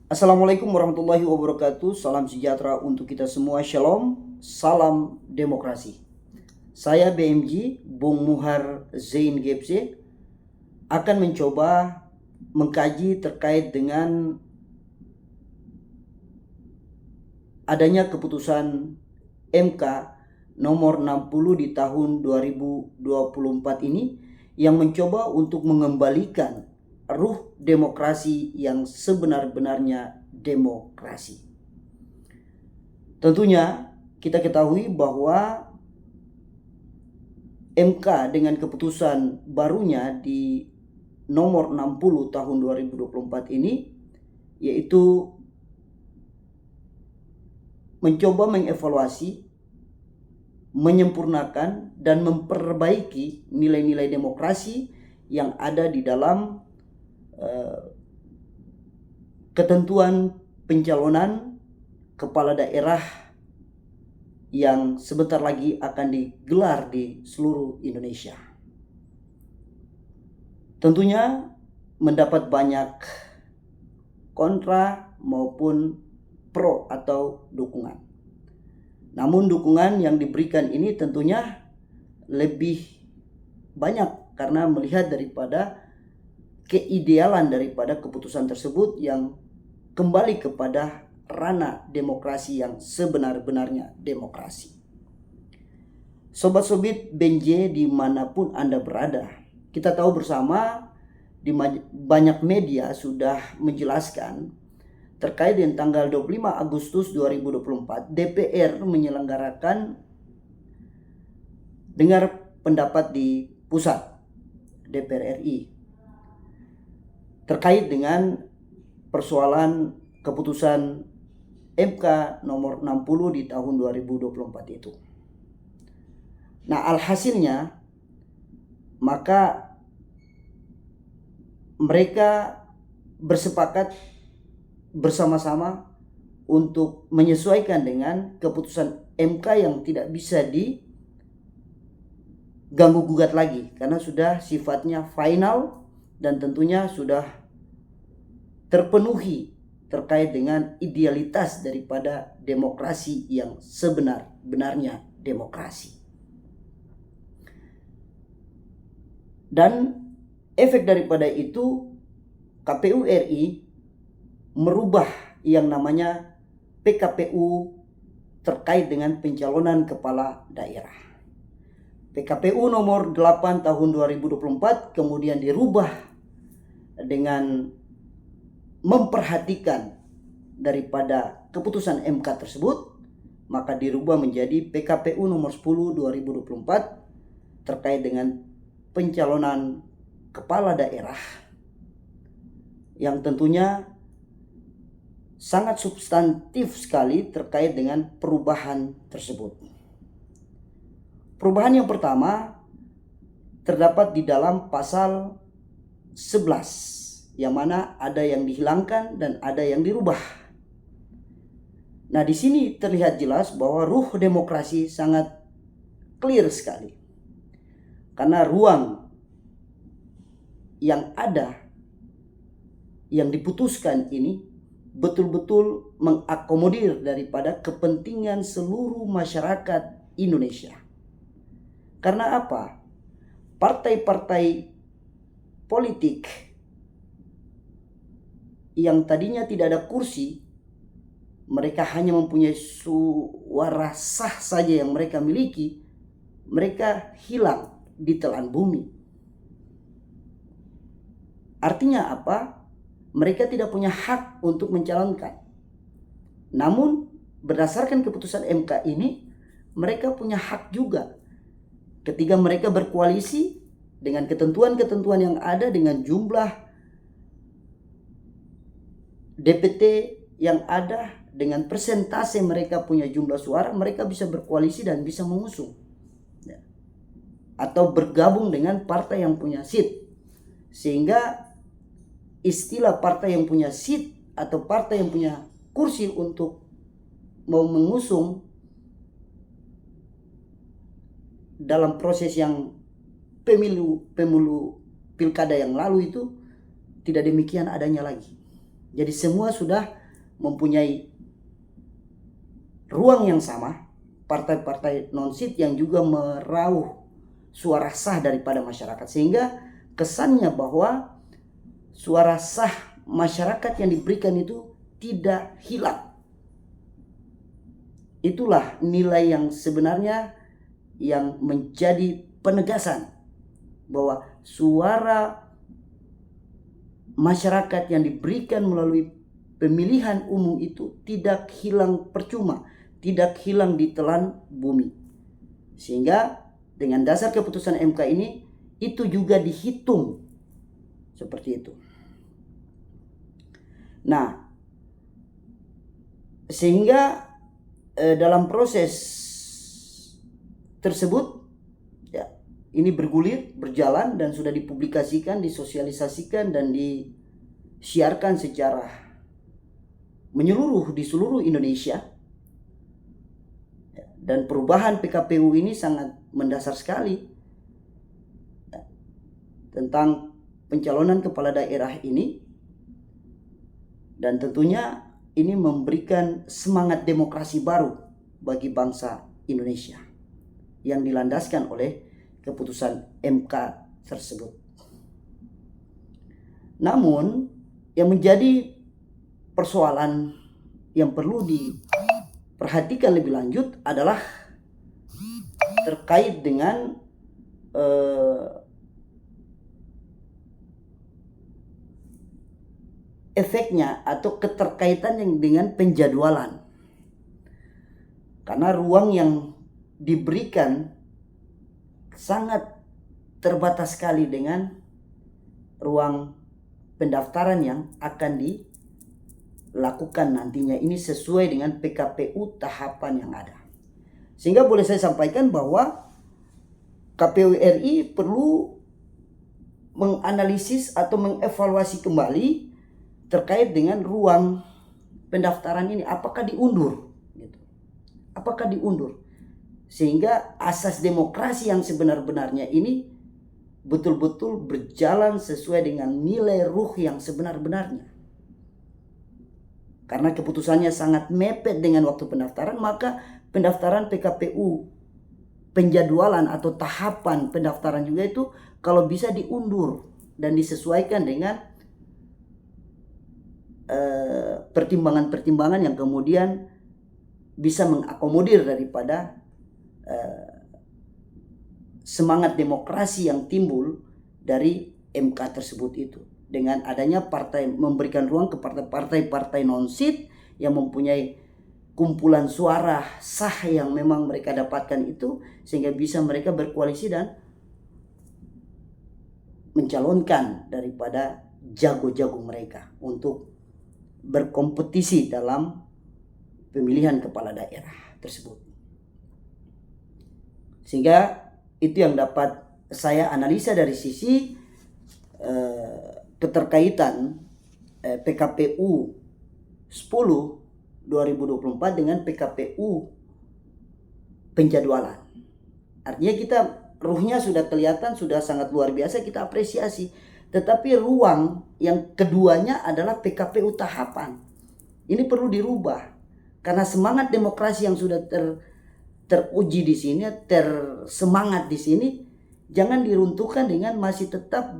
Assalamualaikum warahmatullahi wabarakatuh. Salam sejahtera untuk kita semua. Shalom. Salam demokrasi. Saya BMG Bung Muhar Zain Gebze akan mencoba mengkaji terkait dengan adanya keputusan MK nomor 60 di tahun 2024 ini yang mencoba untuk mengembalikan ruh demokrasi yang sebenar-benarnya demokrasi. Tentunya kita ketahui bahwa MK dengan keputusan barunya di nomor 60 tahun 2024 ini yaitu mencoba mengevaluasi, menyempurnakan dan memperbaiki nilai-nilai demokrasi yang ada di dalam ketentuan pencalonan kepala daerah yang sebentar lagi akan digelar di seluruh Indonesia. Tentunya mendapat banyak kontra maupun pro atau dukungan. Namun dukungan yang diberikan ini tentunya lebih banyak karena melihat daripada keidealan daripada keputusan tersebut yang kembali kepada ranah demokrasi yang sebenar-benarnya demokrasi. Sobat-sobat Benje dimanapun Anda berada, kita tahu bersama di banyak media sudah menjelaskan terkait dengan tanggal 25 Agustus 2024 DPR menyelenggarakan dengar pendapat di pusat DPR RI terkait dengan persoalan keputusan MK nomor 60 di tahun 2024 itu. Nah, alhasilnya maka mereka bersepakat bersama-sama untuk menyesuaikan dengan keputusan MK yang tidak bisa diganggu gugat lagi karena sudah sifatnya final dan tentunya sudah terpenuhi terkait dengan idealitas daripada demokrasi yang sebenar-benarnya demokrasi. Dan efek daripada itu KPU RI merubah yang namanya PKPU terkait dengan pencalonan kepala daerah. PKPU nomor 8 tahun 2024 kemudian dirubah dengan memperhatikan daripada keputusan MK tersebut, maka dirubah menjadi PKPU nomor 10 2024 terkait dengan pencalonan kepala daerah yang tentunya sangat substantif sekali terkait dengan perubahan tersebut. Perubahan yang pertama terdapat di dalam pasal 11 yang mana ada yang dihilangkan dan ada yang dirubah. Nah, di sini terlihat jelas bahwa ruh demokrasi sangat clear sekali. Karena ruang yang ada yang diputuskan ini betul-betul mengakomodir daripada kepentingan seluruh masyarakat Indonesia. Karena apa? Partai-partai politik yang tadinya tidak ada kursi, mereka hanya mempunyai suara sah saja yang mereka miliki, mereka hilang di telan bumi. Artinya apa? Mereka tidak punya hak untuk mencalonkan. Namun berdasarkan keputusan MK ini, mereka punya hak juga ketika mereka berkoalisi dengan ketentuan-ketentuan yang ada, dengan jumlah DPT yang ada, dengan persentase mereka punya jumlah suara, mereka bisa berkoalisi dan bisa mengusung atau bergabung dengan partai yang punya seat. Sehingga istilah partai yang punya seat atau partai yang punya kursi untuk mau mengusung dalam proses yang pemilu pilkada yang lalu itu tidak demikian adanya lagi. Jadi semua sudah mempunyai ruang yang sama, partai-partai non-SIT yang juga merauh suara sah daripada masyarakat, sehingga kesannya bahwa suara sah masyarakat yang diberikan itu tidak hilang. Itulah nilai yang sebenarnya yang menjadi penegasan bahwa suara masyarakat yang diberikan melalui pemilihan umum itu tidak hilang percuma, tidak hilang di telan bumi. Sehingga dengan dasar keputusan MK ini itu juga dihitung seperti itu. Nah, sehingga dalam proses tersebut ya, ini bergulir, berjalan, dan sudah dipublikasikan, disosialisasikan, dan disiarkan secara menyeluruh di seluruh Indonesia. Dan perubahan PKPU ini sangat mendasar sekali tentang pencalonan kepala daerah ini, dan tentunya ini memberikan semangat demokrasi baru bagi bangsa Indonesia yang dilandaskan oleh keputusan MK tersebut. Namun yang menjadi persoalan yang perlu diperhatikan lebih lanjut adalah terkait dengan efeknya atau keterkaitan yang dengan penjadwalan. Karena ruang yang diberikan sangat terbatas sekali dengan ruang pendaftaran yang akan dilakukan nantinya. Ini sesuai dengan PKPU tahapan yang ada. Sehingga boleh saya sampaikan bahwa KPU RI perlu menganalisis atau mengevaluasi kembali terkait dengan ruang pendaftaran ini, apakah diundur gitu. Apakah diundur sehingga asas demokrasi yang sebenar-benarnya ini betul-betul berjalan sesuai dengan nilai ruh yang sebenar-benarnya. Karena keputusannya sangat mepet dengan waktu pendaftaran, maka pendaftaran PKPU, penjadwalan atau tahapan pendaftaran juga itu kalau bisa diundur dan disesuaikan dengan pertimbangan-pertimbangan yang kemudian bisa mengakomodir daripada semangat demokrasi yang timbul dari MK tersebut itu, dengan adanya partai memberikan ruang kepada partai-partai non-SIT yang mempunyai kumpulan suara sah yang memang mereka dapatkan itu, sehingga bisa mereka berkoalisi dan mencalonkan daripada jago-jago mereka untuk berkompetisi dalam pemilihan kepala daerah tersebut. Sehingga itu yang dapat saya analisa dari sisi keterkaitan PKPU 10/2024 dengan PKPU penjadwalan. Artinya kita ruhnya sudah kelihatan, sudah sangat luar biasa, kita apresiasi. Tetapi ruang yang keduanya adalah PKPU tahapan. Ini perlu dirubah karena semangat demokrasi yang sudah teruji di sini, tersemangat di sini, jangan diruntuhkan dengan masih tetap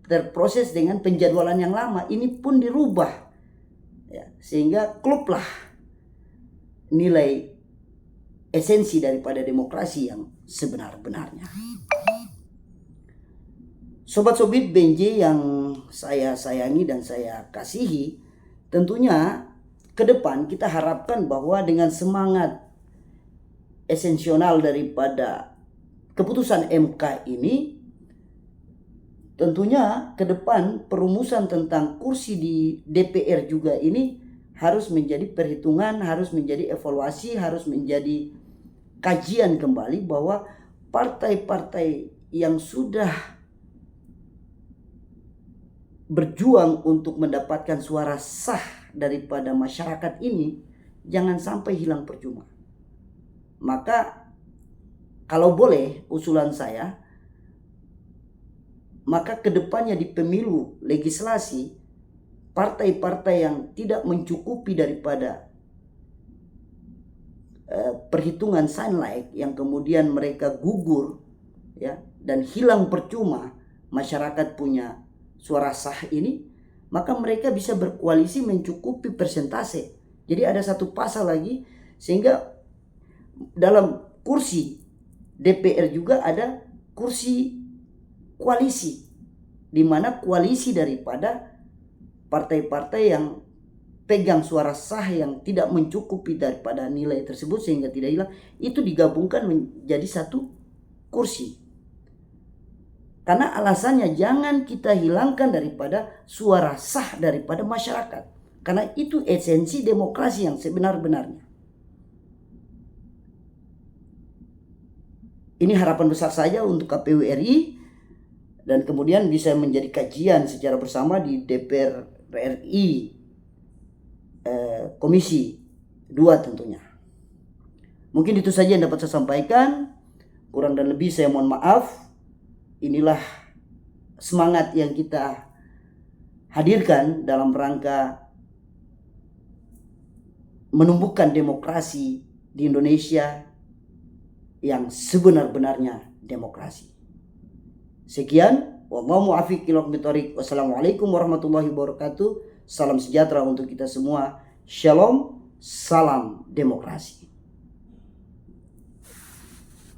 berproses dengan penjadwalan yang lama. Ini pun dirubah, ya, sehingga klublah nilai esensi daripada demokrasi yang sebenar-benarnya. Sobat-sobat BNJ yang saya sayangi dan saya kasihi, tentunya ke depan kita harapkan bahwa dengan semangat esensional daripada keputusan MK ini, tentunya ke depan perumusan tentang kursi di DPR juga ini harus menjadi perhitungan, harus menjadi evaluasi, harus menjadi kajian kembali bahwa partai-partai yang sudah berjuang untuk mendapatkan suara sah daripada masyarakat ini jangan sampai hilang percuma. Maka kalau boleh usulan saya, maka kedepannya di pemilu legislasi partai-partai yang tidak mencukupi daripada perhitungan sunlight yang kemudian mereka gugur ya dan hilang percuma, masyarakat punya suara sah ini, maka mereka bisa berkoalisi mencukupi persentase. Jadi ada satu pasal lagi sehingga dalam kursi DPR juga ada kursi koalisi, di mana koalisi daripada partai-partai yang pegang suara sah yang tidak mencukupi daripada nilai tersebut sehingga tidak hilang, itu digabungkan menjadi satu kursi. Karena alasannya jangan kita hilangkan daripada suara sah daripada masyarakat. Karena itu esensi demokrasi yang sebenar-benarnya. Ini harapan besar saja untuk KPU RI dan kemudian bisa menjadi kajian secara bersama di DPR RI Komisi 2 tentunya. Mungkin itu saja yang dapat saya sampaikan. Kurang dan lebih saya mohon maaf. Inilah semangat yang kita hadirkan dalam rangka menumbuhkan demokrasi di Indonesia yang sebenar-benarnya demokrasi. Sekian, wallahu muwaffiq ila aqwamit thoriq. Wassalamualaikum warahmatullahi wabarakatuh. Salam sejahtera untuk kita semua. Shalom, salam demokrasi.